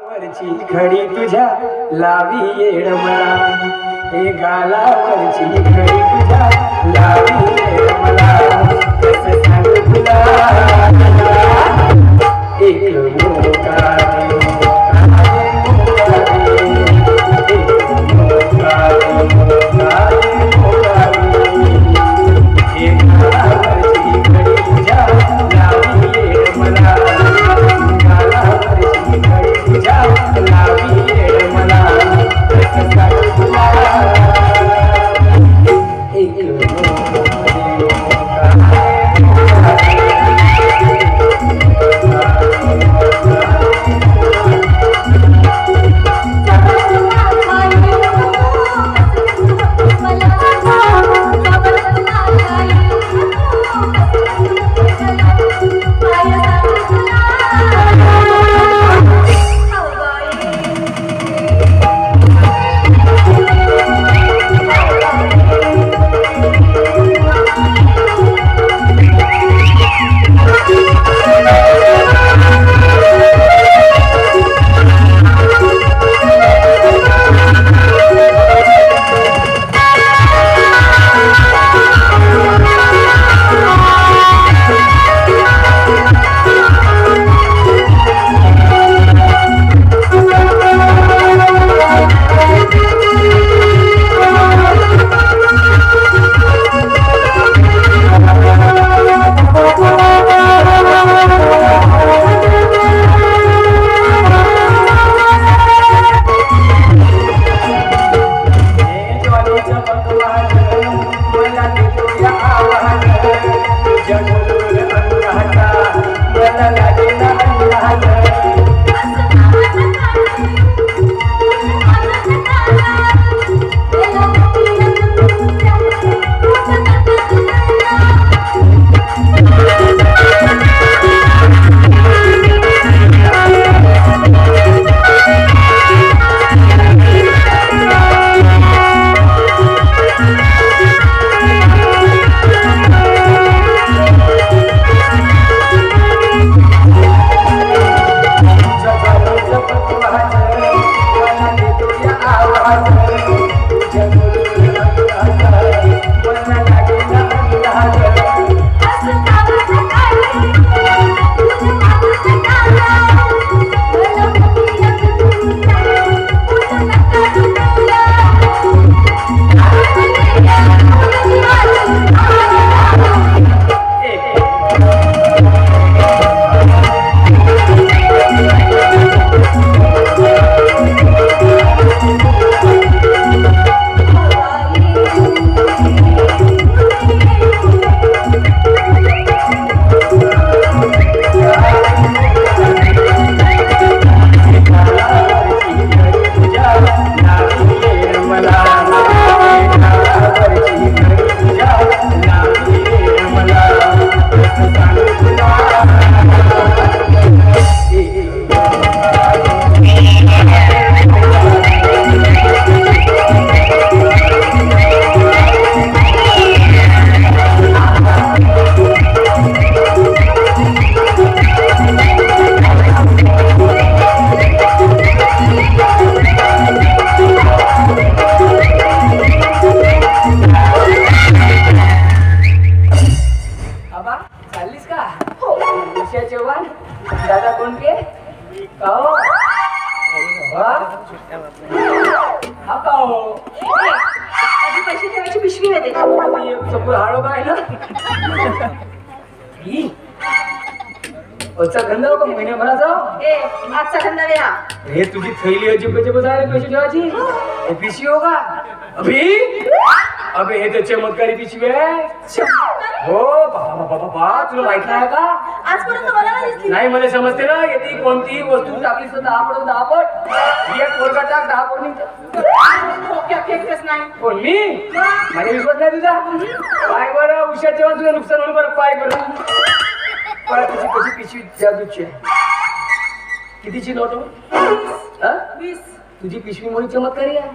वरची घडी तुझ्या लावी येड मला, हे गालावरची घडी तुझ्या लावी येड मला, कसं सांगू तुला एक मोकारी हे तुझी थैली है जिब्बे जिब्बे सारे पैसे ठेवायची हे पिशवी हो का अभी अबे हे तर चमत्कारी पिशवी आहे हो बाबा बाबा बा तुला माहित नाही का आजपर्यंत मला नाही दिसली नाही मला समजते ना येते कोणतीही वस्तू टाकली तर 10 पट 10 पट एक पोरगा टाक 10 पट निघतं खोक्या फेकतेच नाही कोण मी माझा विश्वास नाही तुझा पाय बरं उशात जेव्हा तुझं नुकसान होईल बरं पाय बरं परत तुझी कशी पिशवी जादूची आहे कितीची नोट हो 20 तुझी पिशवी मुळे चमत्कारी आहे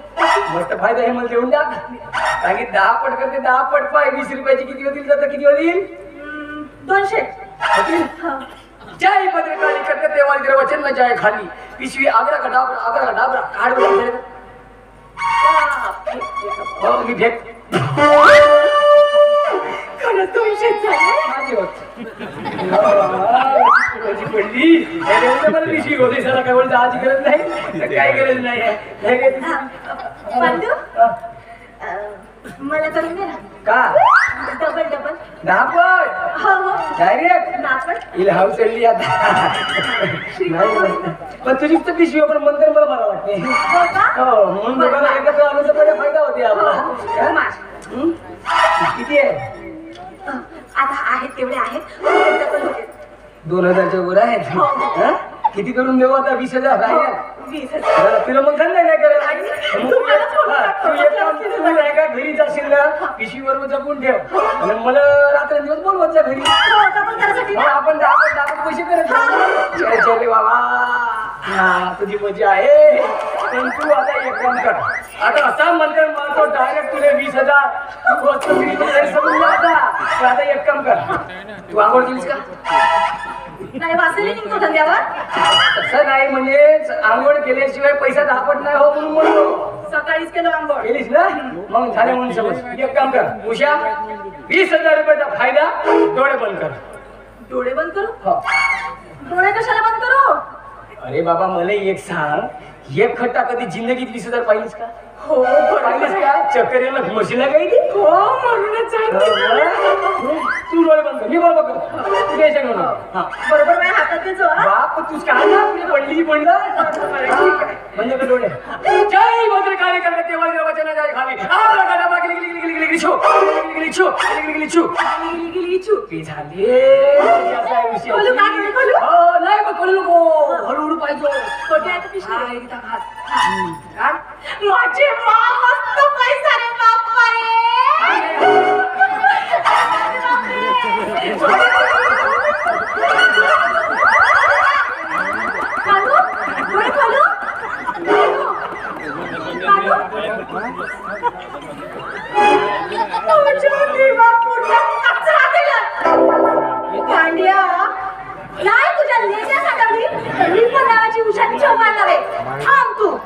मस्त फायदा आहे मला देऊन द्या कारण की 10 पट करते 10 पट पाय 20 रुपयाची किती होतील तर किती होतील 200 होतील जय भद्रकाली करते देवाला वचन न जाय खाली पिशवी आग्रा का डाबरा काढ बरं. हो मी भेट खरंच तो विषय झाला माझी होत कधी पडली मला पिशवी होते सर काय बोलतो आजी गरज नाही काय गरज नाही आहे पांडू मला करून दे ना का डबल धापड हो हो डायरेक्ट नापड हिला हाऊ चढली आता नाही पण तुझीच तर पिशवी पण मंदिर मला बरं वाटते हो का हो म्हणून दोघांना एकत्र आलं तर पहिले फायदा होते आपला हो, माश. हं? किती आहे आता आहेत तेवढे आहेत डबल होते 2000च्या वर आहेत हो. हं? किती करून देऊ आता 20,000 राहिले 20,000 जरा तुला मग धंदा नाही करत आणि तुम्हाला फोन हा, टाकतो. तू एक काम कर, तू नाही का घरी जाशील ना पिशवीवर जपून ठेव आणि मला रात्रंदिवस बोलवत जा घरी हो, डबल करायसाठी मग ना? आपण दाखवत पैसे करत जाऊ. चल चल रे बाबा हा तुझी मजा आहे पण तू आता एक काम कर आता असा मंत्र मारतो डायरेक्ट तुला 20,000 तू वस्तू समजून आता पण आता एक काम कर तू आंघोळ केलीस का नाही वाचली निघतो धंद्यावर तसं नाही म्हणजे आंघोळ केल्याशिवाय पैसा दाखवत नाही हो म्हणून म्हणतो सकाळीच केलं आंघोळ केलीस ना मग झाले म्हणून समज एक काम कर उषा 20,000 रुपयाचा फायदा डोळे बंद कर डोळे बंद करू हो. डोळे कशाला बंद करू अरे बाबा मला एक सांग एक खट्टा कधी जिंदगीत 20,000 पाहिलीस का हो पाहिलीस का चक्कर यायला मशीला काही हो म्हणूनच सांगते. तू डोळे बंद कर मी बरोबर कर तू टेन्शन घेऊ नको. हा बरोबर माझ्या हातात देतो हा? बाप तूच काय ना तुझी पडली म्हणजे का डोळे जय भद्रकाली करते देवाला वचन जाय खाली आपला गाडा गेली छो गेली इच्छू. ते झाले असा आहे विषय. खोलू का? खोलू? हो नाही बघ खोलू नको हळूहळू पाहिजे छोटे आहे तर पिशवी. हा, एकदम हात. माझे मा मस्त पैसा रे बाप्पा काढू? डोळे खोलू? तुझ्या देवा पूर्ण कचरा दिला. भांड्या नाही तुझ्या लेण्यासाठी मी पण नावाची उषाची चव्हाण नव्हे थांब तू